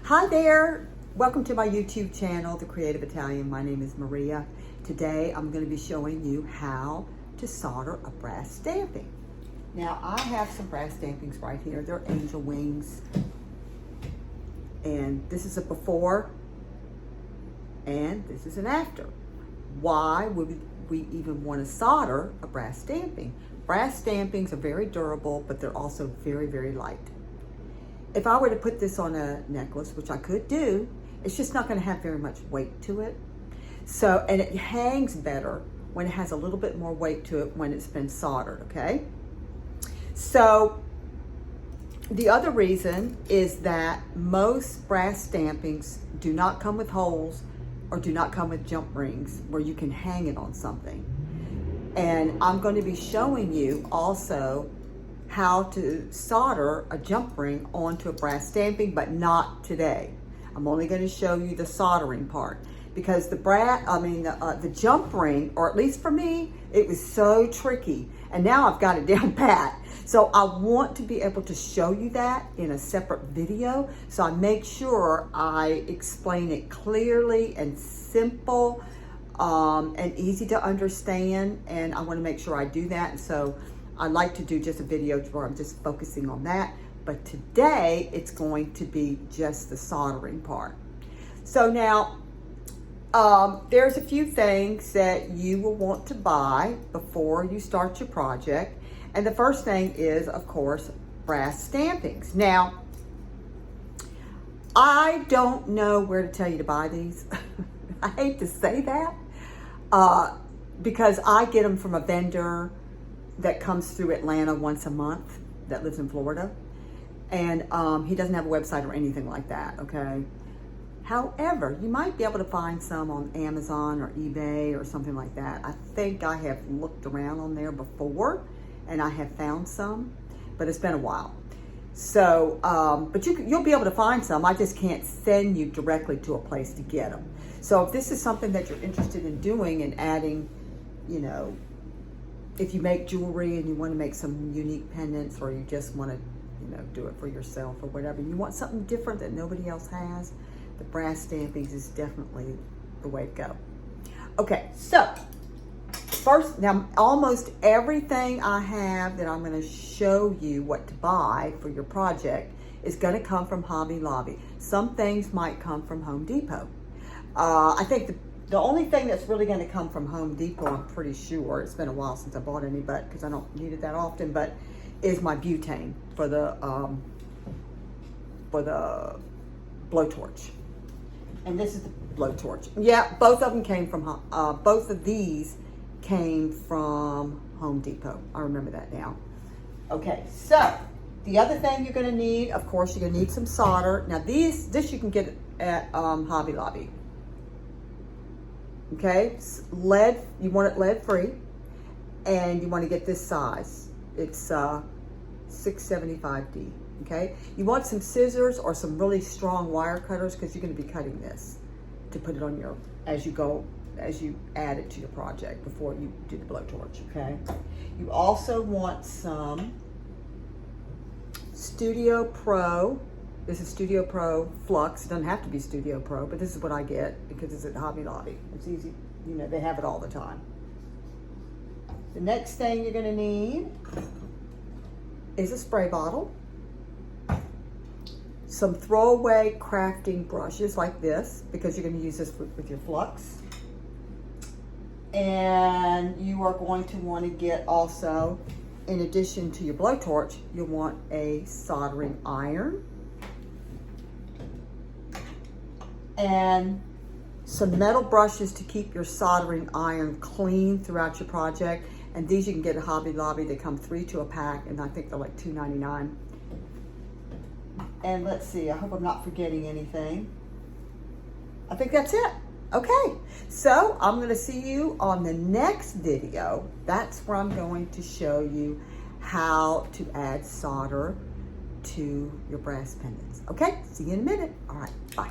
Hi there, welcome to my YouTube channel, The Creative Italian. My name is Maria. Today I'm going to be showing you how to solder a brass stamping. Now I have some brass stampings right here. They're angel wings. And this is a before and this is an after. Why would we even want to solder a brass stamping? Brass stampings are very durable, but they're also very, very light. If I were to put this on a necklace, which I could do, it's just not going to have very much weight to it. So, and it hangs better when it has a little bit more weight to it when it's been soldered, okay? So, the other reason is that most brass stampings do not come with holes or do not come with jump rings where you can hang it on something. And I'm going to be showing you also how to solder a jump ring onto a brass stamping, but not today. I'm only going to show you the soldering part because the jump ring, or at least for me, it was so tricky. And now I've got it down pat. So I want to be able to show you that in a separate video. So I make sure I explain it clearly and simple and easy to understand. And I want to make sure I do that. And so I like to do just a video where I'm just focusing on that. But today it's going to be just the soldering part. So now there's a few things that you will want to buy before you start your project. And the first thing is, of course, brass stampings. Now, I don't know where to tell you to buy these. I hate to say that because I get them from a vendor that comes through Atlanta once a month that lives in Florida. And he doesn't have a website or anything like that, okay? However, you might be able to find some on Amazon or eBay or something like that. I think I have looked around on there before and I have found some, but it's been a while. So, but you'll be able to find some. I just can't send you directly to a place to get them. So if this is something that you're interested in doing and adding, you know, if you make jewelry and you want to make some unique pendants, or you just want to, you know, do it for yourself or whatever, you want something different that nobody else has, the brass stampings is definitely the way to go. Okay, so first, now almost everything I have that I'm going to show you what to buy for your project is going to come from Hobby Lobby. Some things might come from Home Depot. I think the only thing that's really going to come from Home Depot, I'm pretty sure, it's been a while since I bought any, but because I don't need it that often, but is my butane for the blowtorch. And this is the blowtorch. Yeah, both of them came from, both of these came from Home Depot. I remember that now. Okay, so the other thing you're going to need, of course, you're going to need some solder. Now this you can get at Hobby Lobby. Okay, lead, you want it lead free, and you want to get this size. It's 675D. Okay, you want some scissors or some really strong wire cutters because you're going to be cutting this to put it on your, as you add it to your project before you do the blowtorch. Okay, you also want some Studio Pro. This is Studio Pro Flux. It doesn't have to be Studio Pro, but this is what I get because it's at Hobby Lobby. It's easy, you know, they have it all the time. The next thing you're gonna need is a spray bottle, some throwaway crafting brushes like this, because you're gonna use this with your flux. And you are going to want to get also, in addition to your blowtorch, you'll want a soldering iron, and some metal brushes to keep your soldering iron clean throughout your project. And these you can get at Hobby Lobby. They come 3 to a pack, and I think they're like $2.99. And let's see, I hope I'm not forgetting anything. I think that's it. Okay, so I'm going to see you on the next video. That's where I'm going to show you how to add solder to your brass pendants. Okay, see you in a minute. All right, bye.